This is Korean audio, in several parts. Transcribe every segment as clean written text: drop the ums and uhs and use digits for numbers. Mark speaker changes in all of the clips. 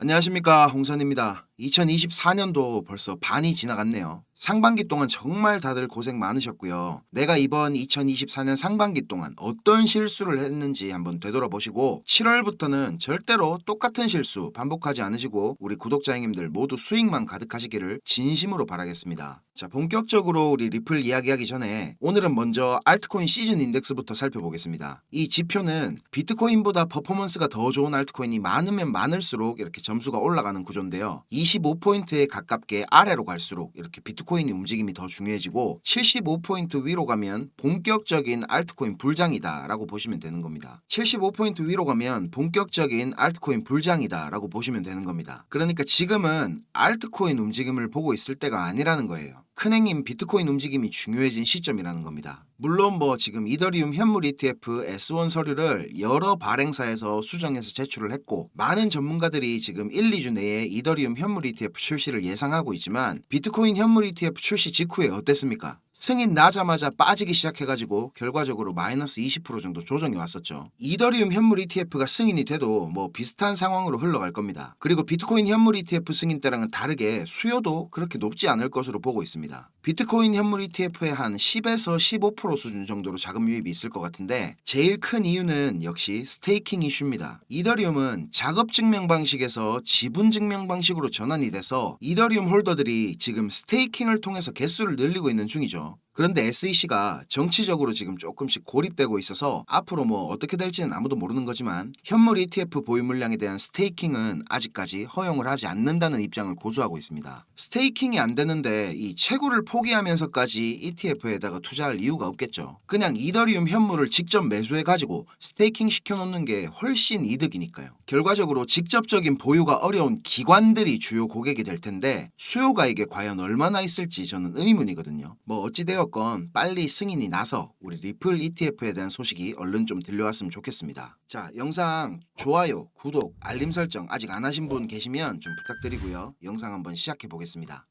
Speaker 1: 안녕하십니까, 홍선입니다. 2024년도 벌써 반이 지나갔네요. 상반기 동안 정말 다들 고생 많으셨고요. 내가 이번 2024년 상반기 동안 어떤 실수를 했는지 한번 되돌아보시고 7월부터는 절대로 똑같은 실수 반복하지 않으시고 우리 구독자 형님들 모두 수익만 가득하시기를 진심으로 바라겠습니다. 자, 본격적으로 우리 리플 이야기하기 전에 오늘은 먼저 알트코인 시즌 인덱스부터 살펴보겠습니다. 이 지표는 비트코인보다 퍼포먼스가 더 좋은 알트코인이 많으면 많을수록 이렇게 점수가 올라가는 구조인데요. 25포인트에 가깝게 아래로 갈수록 이렇게 비트코인의 움직임이 더 중요해지고 75포인트 위로 가면 본격적인 알트코인 불장이다 라고 보시면 되는 겁니다. 75포인트 위로 가면 본격적인 알트코인 불장이다 라고 보시면 되는 겁니다. 그러니까 지금은 알트코인 움직임을 보고 있을 때가 아니라는 거예요. 큰행님 비트코인 움직임이 중요해진 시점이라는 겁니다. 물론 지금 이더리움 현물 ETF S1 서류를 여러 발행사에서 수정해서 제출을 했고 많은 전문가들이 지금 1, 2주 내에 이더리움 현물 ETF 출시를 예상하고 있지만 비트코인 현물 ETF 출시 직후에 어땠습니까? 승인 나자마자 빠지기 시작해가지고 결과적으로 마이너스 20% 정도 조정이 왔었죠. 이더리움 현물 ETF가 승인이 돼도 비슷한 상황으로 흘러갈 겁니다. 그리고 비트코인 현물 ETF 승인 때랑은 다르게 수요도 그렇게 높지 않을 것으로 보고 있습니다. 비트코인 현물 ETF의 한 10에서 15% 수준 정도로 자금 유입이 있을 것 같은데 제일 큰 이유는 역시 스테이킹 이슈입니다. 이더리움은 작업 증명 방식에서 지분 증명 방식으로 전환이 돼서 이더리움 홀더들이 지금 스테이킹을 통해서 개수를 늘리고 있는 중이죠. 그런데 SEC가 정치적으로 지금 조금씩 고립되고 있어서 앞으로 어떻게 될지는 아무도 모르는 거지만 현물 ETF 보유 물량에 대한 스테이킹은 아직까지 허용을 하지 않는다는 입장을 고수하고 있습니다. 스테이킹이 안 되는데 이 채굴을 포기하면서까지 ETF에다가 투자할 이유가 없겠죠. 그냥 이더리움 현물을 직접 매수해 가지고 스테이킹 시켜놓는 게 훨씬 이득이니까요. 결과적으로 직접적인 보유가 어려운 기관들이 주요 고객이 될 텐데 수요가 이게 과연 얼마나 있을지 저는 의문이거든요. 어찌되었건 빨리 승인이 나서 우리 리플 ETF에 대한 소식이 얼른 좀 들려왔으면 좋겠습니다. 자, 영상 좋아요, 구독, 알림 설정 아직 안 하신 분 계시면 좀 부탁드리고요. 영상 한번 시작해 보겠습니다.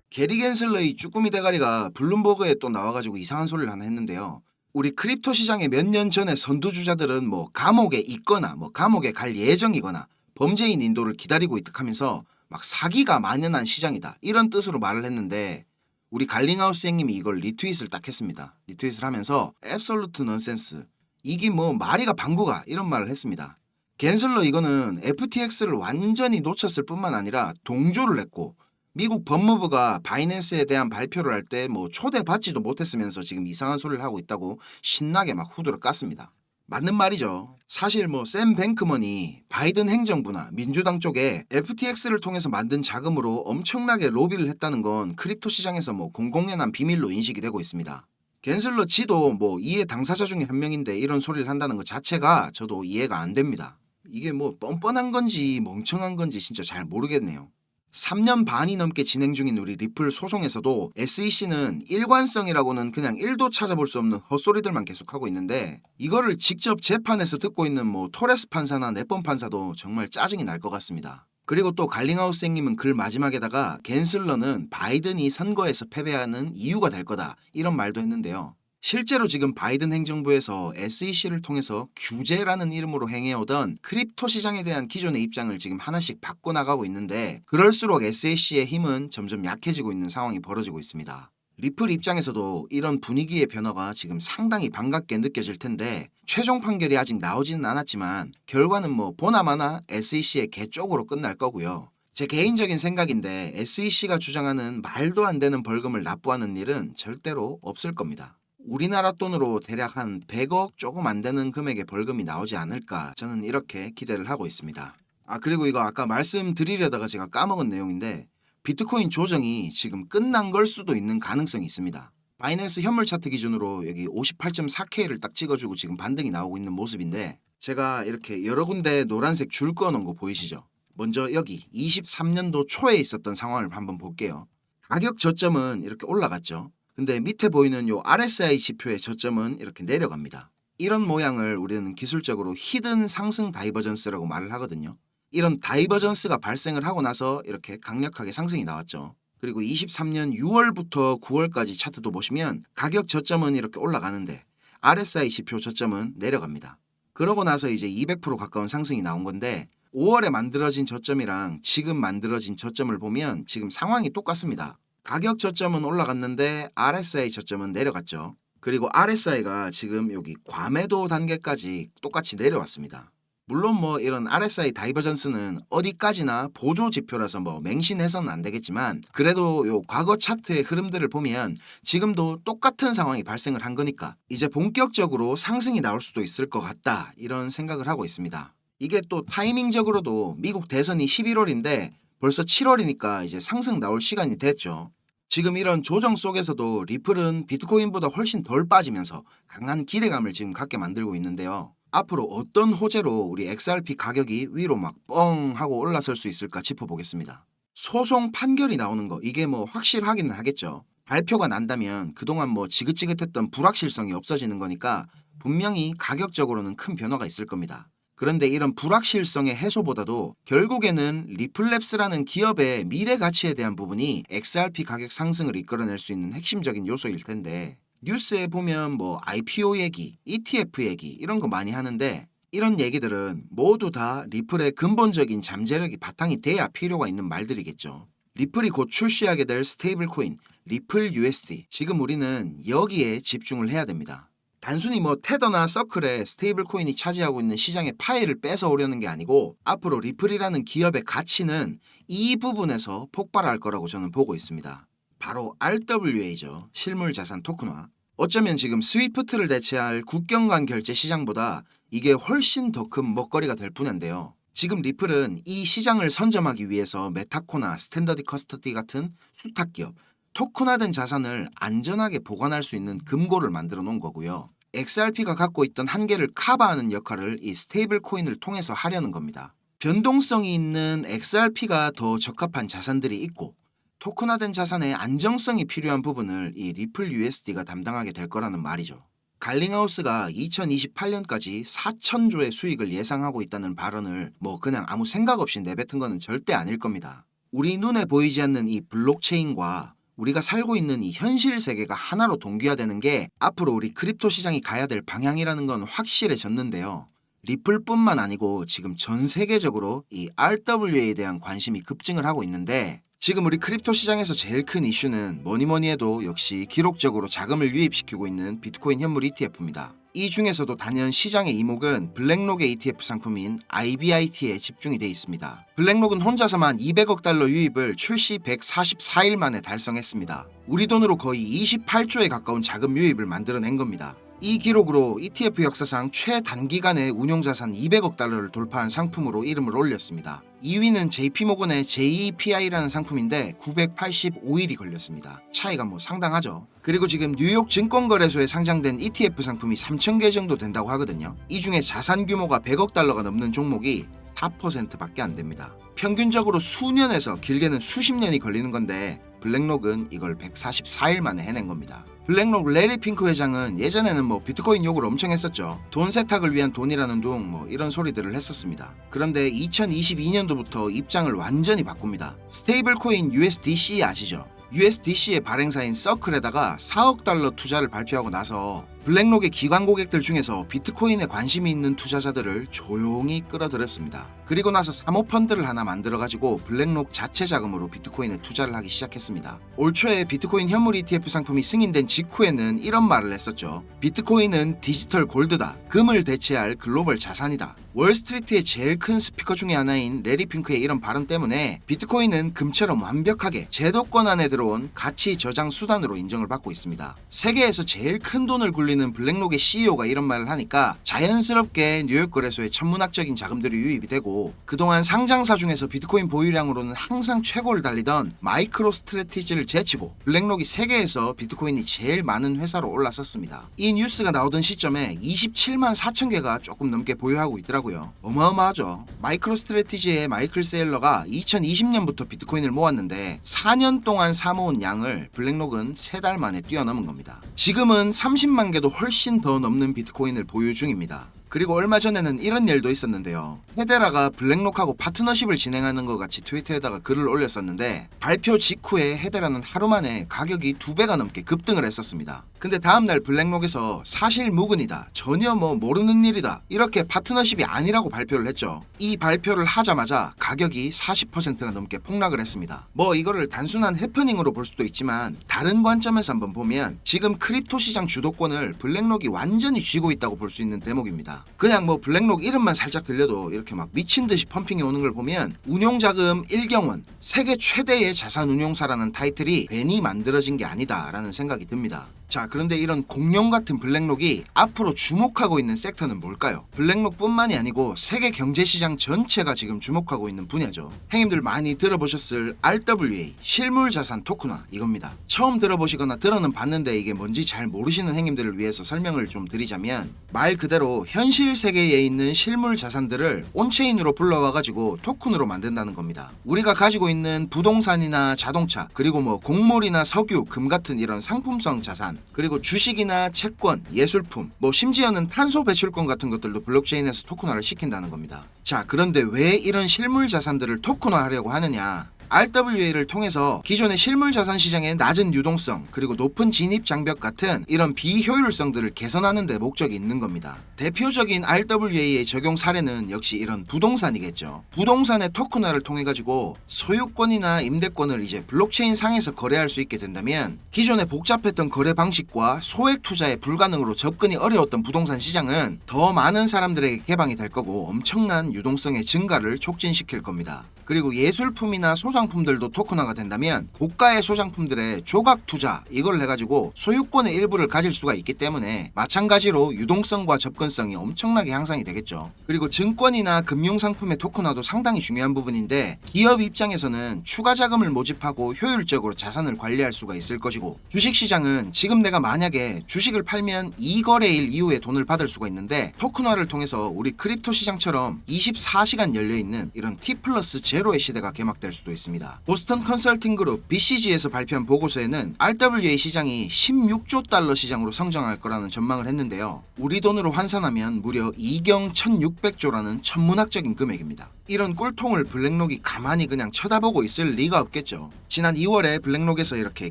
Speaker 1: 게리 겐슬러의 쭈꾸미 대가리가 블룸버그에 또 나와가지고 이상한 소리를 하나 했는데요. 우리 크립토 시장에 몇 년 전에 선두주자들은 감옥에 있거나 감옥에 갈 예정이거나 범죄인 인도를 기다리고 있듯하면서 막 사기가 만연한 시장이다 이런 뜻으로 말을 했는데 우리 갈링하우스 형님이 이걸 리트윗을 딱 했습니다. 리트윗을 하면서 앱솔루트 넌센스 이게 말이가 방구가 이런 말을 했습니다. 겐슬러 이거는 FTX를 완전히 놓쳤을 뿐만 아니라 동조를 했고 미국 법무부가 바이낸스에 대한 발표를 할 때 초대받지도 못했으면서 지금 이상한 소리를 하고 있다고 신나게 막 후드를 깠습니다. 맞는 말이죠. 사실 샘 뱅크먼이 바이든 행정부나 민주당 쪽에 FTX를 통해서 만든 자금으로 엄청나게 로비를 했다는 건 크립토 시장에서 공공연한 비밀로 인식이 되고 있습니다. 겐슬러 지도 이해 당사자 중에 한 명인데 이런 소리를 한다는 것 자체가 저도 이해가 안 됩니다. 이게 뻔뻔한 건지 멍청한 건지 진짜 잘 모르겠네요. 3년 반이 넘게 진행 중인 우리 리플 소송에서도 SEC는 일관성이라고는 그냥 1도 찾아볼 수 없는 헛소리들만 계속하고 있는데 이거를 직접 재판에서 듣고 있는 토레스 판사나 네번 판사도 정말 짜증이 날 것 같습니다. 그리고 또 갈링하우스 형님은 글 마지막에다가 겐슬러는 바이든이 선거에서 패배하는 이유가 될 거다 이런 말도 했는데요. 실제로 지금 바이든 행정부에서 SEC를 통해서 규제라는 이름으로 행해오던 크립토 시장에 대한 기존의 입장을 지금 하나씩 바꿔나가고 있는데 그럴수록 SEC의 힘은 점점 약해지고 있는 상황이 벌어지고 있습니다. 리플 입장에서도 이런 분위기의 변화가 지금 상당히 반갑게 느껴질 텐데 최종 판결이 아직 나오지는 않았지만 결과는 보나마나 SEC의 개 쪽으로 끝날 거고요. 제 개인적인 생각인데 SEC가 주장하는 말도 안 되는 벌금을 납부하는 일은 절대로 없을 겁니다. 우리나라 돈으로 대략 한 100억 조금 안 되는 금액의 벌금이 나오지 않을까 저는 이렇게 기대를 하고 있습니다. 그리고 이거 아까 말씀드리려다가 제가 까먹은 내용인데 비트코인 조정이 지금 끝난 걸 수도 있는 가능성이 있습니다. 바이낸스 현물 차트 기준으로 여기 58.4K를 딱 찍어주고 지금 반등이 나오고 있는 모습인데 제가 이렇게 여러 군데 노란색 줄 그어놓은 거 보이시죠? 먼저 여기 23년도 초에 있었던 상황을 한번 볼게요. 가격 저점은 이렇게 올라갔죠. 근데 밑에 보이는 요 RSI 지표의 저점은 이렇게 내려갑니다. 이런 모양을 우리는 기술적으로 히든 상승 다이버전스라고 말을 하거든요. 이런 다이버전스가 발생을 하고 나서 이렇게 강력하게 상승이 나왔죠. 그리고 23년 6월부터 9월까지 차트도 보시면 가격 저점은 이렇게 올라가는데 RSI 지표 저점은 내려갑니다. 그러고 나서 이제 200% 가까운 상승이 나온 건데 5월에 만들어진 저점이랑 지금 만들어진 저점을 보면 지금 상황이 똑같습니다. 가격 저점은 올라갔는데 RSI 저점은 내려갔죠. 그리고 RSI가 지금 여기 과매도 단계까지 똑같이 내려왔습니다. 물론 뭐 이런 RSI 다이버전스는 어디까지나 보조 지표라서 뭐 맹신해서는 안 되겠지만 그래도 요 과거 차트의 흐름들을 보면 지금도 똑같은 상황이 발생을 한 거니까 이제 본격적으로 상승이 나올 수도 있을 것 같다 이런 생각을 하고 있습니다. 이게 또 타이밍적으로도 미국 대선이 11월인데 벌써 7월이니까 이제 상승 나올 시간이 됐죠. 지금 이런 조정 속에서도 리플은 비트코인보다 훨씬 덜 빠지면서 강한 기대감을 지금 갖게 만들고 있는데요. 앞으로 어떤 호재로 우리 XRP 가격이 위로 막 뻥 하고 올라설 수 있을까 짚어보겠습니다. 소송 판결이 나오는 거 이게 뭐 확실하기는 하겠죠. 발표가 난다면 그동안 뭐 지긋지긋했던 불확실성이 없어지는 거니까 분명히 가격적으로는 큰 변화가 있을 겁니다. 그런데 이런 불확실성의 해소보다도 결국에는 리플랩스라는 기업의 미래 가치에 대한 부분이 XRP 가격 상승을 이끌어낼 수 있는 핵심적인 요소일 텐데 뉴스에 보면 뭐 IPO 얘기, ETF 얘기 이런 거 많이 하는데 이런 얘기들은 모두 다 리플의 근본적인 잠재력이 바탕이 돼야 필요가 있는 말들이겠죠. 리플이 곧 출시하게 될 스테이블 코인, 리플 USD. 지금 우리는 여기에 집중을 해야 됩니다. 단순히 뭐 테더나 서클에 스테이블 코인이 차지하고 있는 시장의 파이를 뺏어오려는 게 아니고 앞으로 리플이라는 기업의 가치는 이 부분에서 폭발할 거라고 저는 보고 있습니다. 바로 RWA죠. 실물 자산 토큰화. 어쩌면 지금 스위프트를 대체할 국경 간 결제 시장보다 이게 훨씬 더 큰 먹거리가 될 뿐인데요. 지금 리플은 이 시장을 선점하기 위해서 메타코나 스탠더드 커스터디 같은 수탁 기업, 토큰화된 자산을 안전하게 보관할 수 있는 금고를 만들어 놓은 거고요. XRP가 갖고 있던 한계를 커버하는 역할을 이 스테이블 코인을 통해서 하려는 겁니다. 변동성이 있는 XRP가 더 적합한 자산들이 있고 토큰화된 자산의 안정성이 필요한 부분을 이 리플 USD가 담당하게 될 거라는 말이죠. 갈링하우스가 2028년까지 4천조의 수익을 예상하고 있다는 발언을 뭐 그냥 아무 생각 없이 내뱉은 거는 절대 아닐 겁니다. 우리 눈에 보이지 않는 이 블록체인과 우리가 살고 있는 이 현실 세계가 하나로 동기화되는 게 앞으로 우리 크립토 시장이 가야 될 방향이라는 건 확실해졌는데요. 리플뿐만 아니고 지금 전 세계적으로 이 RWA에 대한 관심이 급증을 하고 있는데 지금 우리 크립토 시장에서 제일 큰 이슈는 뭐니 해도 역시 기록적으로 자금을 유입시키고 있는 비트코인 현물 ETF입니다. 이 중에서도 단연 시장의 이목은 블랙록의 ETF 상품인 IBIT에 집중이 돼 있습니다. 블랙록은 혼자서만 200억 달러 유입을 출시 144일 만에 달성했습니다. 우리 돈으로 거의 28조에 가까운 자금 유입을 만들어낸 겁니다. 이 기록으로 ETF 역사상 최단기간에 운용자산 200억 달러를 돌파한 상품으로 이름을 올렸습니다. 2위는 JP모건의 JEPI라는 상품인데 985일이 걸렸습니다. 차이가 뭐 상당하죠. 그리고 지금 뉴욕 증권거래소에 상장된 ETF 상품이 3,000개 정도 된다고 하거든요. 이 중에 자산 규모가 100억 달러가 넘는 종목이 4%밖에 안 됩니다. 평균적으로 수년에서 길게는 수십 년이 걸리는 건데 블랙록은 이걸 144일 만에 해낸 겁니다. 블랙록 레리 핑크 회장은 예전에는 뭐 비트코인 욕을 엄청 했었죠. 돈 세탁을 위한 돈이라는 둥 뭐 이런 소리들을 했었습니다. 그런데 2022년도부터 입장을 완전히 바꿉니다. 스테이블 코인 USDC 아시죠? USDC의 발행사인 서클에다가 4억 달러 투자를 발표하고 나서 블랙록의 기관 고객들 중에서 비트코인에 관심이 있는 투자자들을 조용히 끌어들였습니다. 그리고 나서 사모펀드를 하나 만들어가지고 블랙록 자체 자금으로 비트코인에 투자를 하기 시작했습니다. 올 초에 비트코인 현물 ETF 상품이 승인된 직후에는 이런 말을 했었죠. 비트코인은 디지털 골드다. 금을 대체할 글로벌 자산이다. 월스트리트의 제일 큰 스피커 중에 하나인 레리 핑크의 이런 발언 때문에 비트코인은 금처럼 완벽하게 제도권 안에 들어온 가치 저장 수단으로 인정을 받고 있습니다. 세계에서 제일 큰 돈을 굴리는 블랙록의 CEO가 이런 말을 하니까 자연스럽게 뉴욕 거래소에 천문학적인 자금들이 유입이 되고 그동안 상장사 중에서 비트코인 보유량으로는 항상 최고를 달리던 마이크로 스트래티지를 제치고 블랙록이 세계에서 비트코인이 제일 많은 회사로 올라섰습니다. 이 뉴스가 나오던 시점에 27만 4천 개가 조금 넘게 보유하고 있더라고요. 어마어마하죠. 마이크로 스트래티지의 마이클 세일러가 2020년부터 비트코인을 모았는데 4년 동안 사모은 양을 블랙록은 3달 만에 뛰어넘은 겁니다. 지금은 30만 개도 훨씬 더 넘는 비트코인을 보유 중입니다. 그리고 얼마 전에는 이런 일도 있었는데요. 헤데라가 블랙록하고 파트너십을 진행하는 것 같이 트위터에다가 글을 올렸었는데 발표 직후에 헤데라는 하루 만에 가격이 2배가 넘게 급등을 했었습니다. 근데 다음날 블랙록에서 사실 무근이다, 전혀 모르는 일이다, 이렇게 파트너십이 아니라고 발표를 했죠. 이 발표를 하자마자 가격이 40%가 넘게 폭락을 했습니다. 이거를 단순한 해프닝으로 볼 수도 있지만 다른 관점에서 한번 보면 지금 크립토 시장 주도권을 블랙록이 완전히 쥐고 있다고 볼 수 있는 대목입니다. 그냥 블랙록 이름만 살짝 들려도 이렇게 막 미친 듯이 펌핑이 오는 걸 보면 운용자금 1경원, 세계 최대의 자산 운용사라는 타이틀이 괜히 만들어진 게 아니다라는 생각이 듭니다. 자, 그런데 이런 공룡 같은 블랙록이 앞으로 주목하고 있는 섹터는 뭘까요? 블랙록뿐만이 아니고 세계 경제시장 전체가 지금 주목하고 있는 분야죠. 형님들 많이 들어보셨을 RWA, 실물자산 토큰화, 이겁니다. 처음 들어보시거나 들어는 봤는데 이게 뭔지 잘 모르시는 형님들을 위해서 설명을 좀 드리자면, 말 그대로 현실 세계에 있는 실물 자산들을 온체인으로 불러와가지고 토큰으로 만든다는 겁니다. 우리가 가지고 있는 부동산이나 자동차, 그리고 곡물이나 석유, 금 같은 이런 상품성 자산, 그리고 주식이나 채권, 예술품, 심지어는 탄소 배출권 같은 것들도 블록체인에서 토큰화를 시킨다는 겁니다. 자, 그런데 왜 이런 실물 자산들을 토큰화하려고 하느냐? RWA를 통해서 기존의 실물 자산 시장의 낮은 유동성, 그리고 높은 진입 장벽 같은 이런 비효율성들을 개선하는 데 목적이 있는 겁니다. 대표적인 RWA의 적용 사례는 역시 이런 부동산이겠죠. 부동산의 토큰화를 통해 가지고 소유권이나 임대권을 이제 블록체인 상에서 거래할 수 있게 된다면 기존의 복잡했던 거래 방식과 소액 투자에 불가능으로 접근이 어려웠던 부동산 시장은 더 많은 사람들에게 개방이 될 거고 엄청난 유동성의 증가를 촉진시킬 겁니다. 그리고 예술품이나 소장품들도 토큰화가 된다면 고가의 소장품들의 조각 투자, 이걸 해가지고 소유권의 일부를 가질 수가 있기 때문에 마찬가지로 유동성과 접근성이 엄청나게 향상이 되겠죠. 그리고 증권이나 금융상품의 토큰화도 상당히 중요한 부분인데, 기업 입장에서는 추가 자금을 모집하고 효율적으로 자산을 관리할 수가 있을 것이고, 주식시장은 지금 내가 만약에 주식을 팔면 2거래일 이후에 돈을 받을 수가 있는데, 토큰화를 통해서 우리 크립토 시장처럼 24시간 열려있는 이런 T+0의 시대가 개막될 수도 있습니다. 보스턴 컨설팅 그룹 BCG에서 발표한 보고서에는 RWA 시장이 16조 달러 시장으로 성장할 거라는 전망을 했는데요. 우리 돈으로 환산하면 무려 2경 1600조라는 천문학적인 금액입니다. 이런 꿀통을 블랙록이 가만히 그냥 쳐다보고 있을 리가 없겠죠. 지난 2월에 블랙록에서 이렇게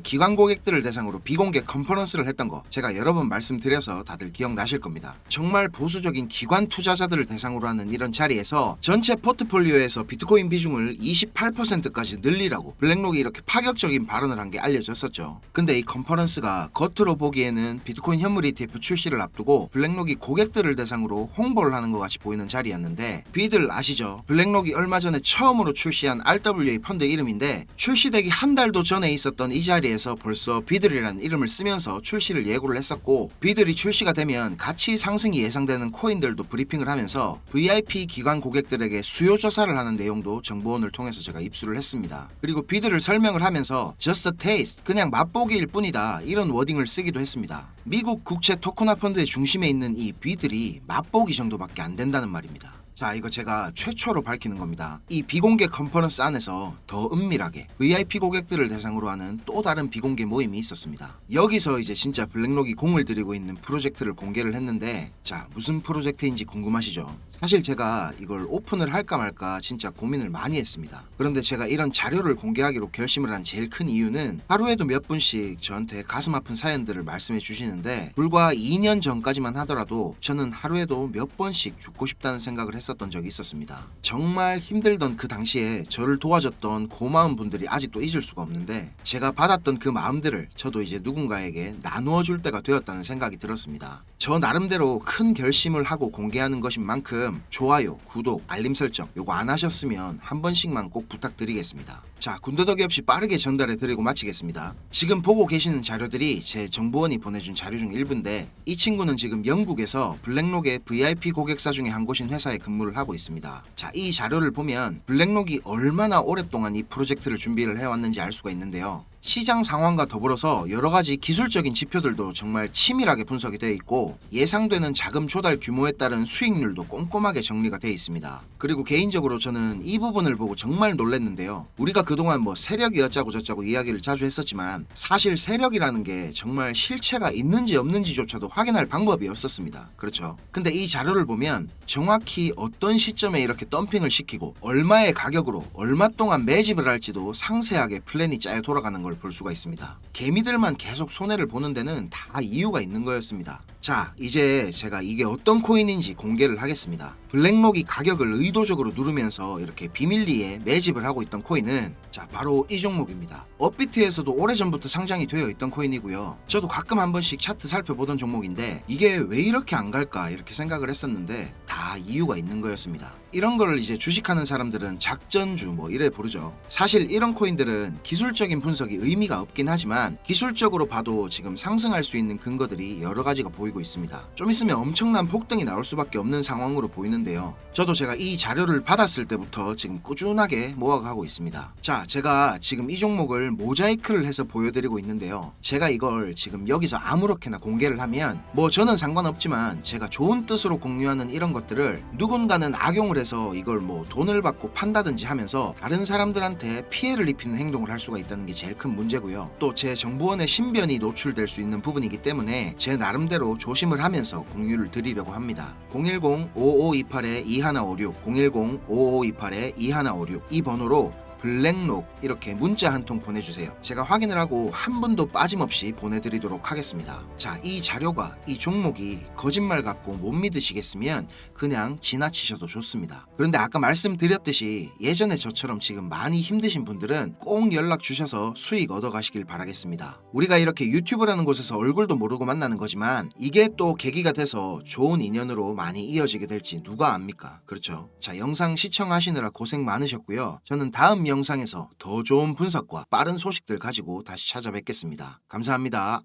Speaker 1: 기관 고객들을 대상으로 비공개 컨퍼런스를 했던 거 제가 여러 번 말씀드려서 다들 기억나실 겁니다. 정말 보수적인 기관 투자자들을 대상으로 하는 이런 자리에서 전체 포트폴리오에서 비트코인 비중을 28%까지 늘리라고 블랙록이 이렇게 파격적인 발언을 한 게 알려졌었죠. 근데 이 컨퍼런스가 겉으로 보기에는 비트코인 현물 ETF 출시를 앞두고 블랙록이 고객들을 대상으로 홍보를 하는 것 같이 보이는 자리였는데, 비들 아시죠? 블랙록이 얼마 전에 처음으로 출시한 RWA 펀드 이름인데, 출시되기 한 달도 전에 있었던 이 자리에서 벌써 비들이라는 이름을 쓰면서 출시를 예고를 했었고, 비들이 출시가 되면 가치 상승이 예상되는 코인들도 브리핑을 하면서 VIP 기관 고객들에게 수요 조사를 하는 내용도 정보원을 통해서 제가 입수를 했습니다. 그리고 비들을 설명을 하면서 Just a taste, 그냥 맛보기일 뿐이다, 이런 워딩을 쓰기도 했습니다. 미국 국채 토큰화 펀드의 중심에 있는 이 비들이 맛보기 정도밖에 안 된다는 말입니다. 자, 이거 제가 최초로 밝히는 겁니다. 이 비공개 컨퍼런스 안에서 더 은밀하게 VIP 고객들을 대상으로 하는 또 다른 비공개 모임이 있었습니다. 여기서 이제 진짜 블랙록이 공을 들이고 있는 프로젝트를 공개를 했는데, 자, 무슨 프로젝트인지 궁금하시죠? 사실 제가 이걸 오픈을 할까 말까 진짜 고민을 많이 했습니다. 그런데 제가 이런 자료를 공개하기로 결심을 한 제일 큰 이유는 하루에도 몇 분씩 저한테 가슴 아픈 사연들을 말씀해 주시는데, 불과 2년 전까지만 하더라도 저는 하루에도 몇 번씩 죽고 싶다는 생각을 했었던 적이 있었습니다. 정말 힘들던 그 당시에 저를 도와줬던 고마운 분들이 아직도 잊을 수가 없는데, 제가 받았던 그 마음들을 저도 이제 누군가에게 나누어 줄 때가 되었다는 생각이 들었습니다. 저 나름대로 큰 결심을 하고 공개하는 것인 만큼 좋아요, 구독, 알림 설정 요거 안 하셨으면 한 번씩만 꼭 부탁드리겠습니다. 자, 군더더기 없이 빠르게 전달해 드리고 마치겠습니다. 지금 보고 계시는 자료들이 제 정보원이 보내준 자료 중 일부인데, 이 친구는 지금 영국에서 블랙록의 VIP 고객사 중에 한 곳인 회사에 근무를 하고 있습니다. 자, 이 자료를 보면 블랙록이 얼마나 오랫동안 이 프로젝트를 준비를 해왔는지 알 수가 있는데요. 시장 상황과 더불어서 여러가지 기술적인 지표들도 정말 치밀하게 분석이 되어 있고, 예상되는 자금 조달 규모에 따른 수익률도 꼼꼼하게 정리가 되어 있습니다. 그리고 개인적으로 저는 이 부분을 보고 정말 놀랐는데요. 우리가 그동안 뭐 세력이 어쩌고 저쩌고 이야기를 자주 했었지만 사실 세력이라는 게 정말 실체가 있는지 없는지조차도 확인할 방법이 없었습니다. 그렇죠. 근데 이 자료를 보면 정확히 어떤 시점에 이렇게 덤핑을 시키고 얼마의 가격으로 얼마 동안 매집을 할지도 상세하게 플랜이 짜여 돌아가는 걸 볼 수가 있습니다. 개미들만 계속 손해를 보는 데는 다 이유가 있는 거였습니다. 자, 이제 제가 이게 어떤 코인인지 공개를 하겠습니다. 블랙록이 가격을 의도적으로 누르면서 이렇게 비밀리에 매집을 하고 있던 코인은 자, 바로 이 종목입니다. 업비트에서도 오래전부터 상장이 되어 있던 코인이고요. 저도 가끔 한 번씩 차트 살펴보던 종목인데 이게 왜 이렇게 안 갈까 이렇게 생각을 했었는데 다 이유가 있는 거였습니다. 이런 거를 이제 주식하는 사람들은 작전주 뭐 이래 부르죠. 사실 이런 코인들은 기술적인 분석이 의미가 없긴 하지만 기술적으로 봐도 지금 상승할 수 있는 근거들이 여러 가지가 보이고 있습니다. 좀 있으면 엄청난 폭등이 나올 수밖에 없는 상황으로 보이는데요. 저도 제가 이 자료를 받았을 때부터 지금 꾸준하게 모아가고 있습니다. 자, 제가 지금 이 종목을 모자이크를 해서 보여드리고 있는데요. 제가 이걸 지금 여기서 아무렇게나 공개를 하면 뭐 저는 상관없지만 제가 좋은 뜻으로 공유하는 이런 것들을 누군가는 악용을 해서 이걸 뭐 돈을 받고 판다든지 하면서 다른 사람들한테 피해를 입히는 행동을 할 수가 있다는 게 제일 큰 문제고요. 또 제 정보원의 신변이 노출될 수 있는 부분이기 때문에 제 나름대로 조심을 하면서 공유를 드리려고 합니다. 010-5528-2156 010-5528-2156 이 번호로 블랙록 이렇게 문자 한 통 보내주세요. 제가 확인을 하고 한 분도 빠짐없이 보내드리도록 하겠습니다. 자, 이 자료가 이 종목이 거짓말 같고 못 믿으시겠으면 그냥 지나치셔도 좋습니다. 그런데 아까 말씀드렸듯이 예전에 저처럼 지금 많이 힘드신 분들은 꼭 연락 주셔서 수익 얻어가시길 바라겠습니다. 우리가 이렇게 유튜브라는 곳에서 얼굴도 모르고 만나는 거지만 이게 또 계기가 돼서 좋은 인연으로 많이 이어지게 될지 누가 압니까? 그렇죠. 자, 영상 시청하시느라 고생 많으셨고요. 저는 다음 영상에서 더 좋은 분석과 빠른 소식들 가지고 다시 찾아뵙겠습니다. 감사합니다.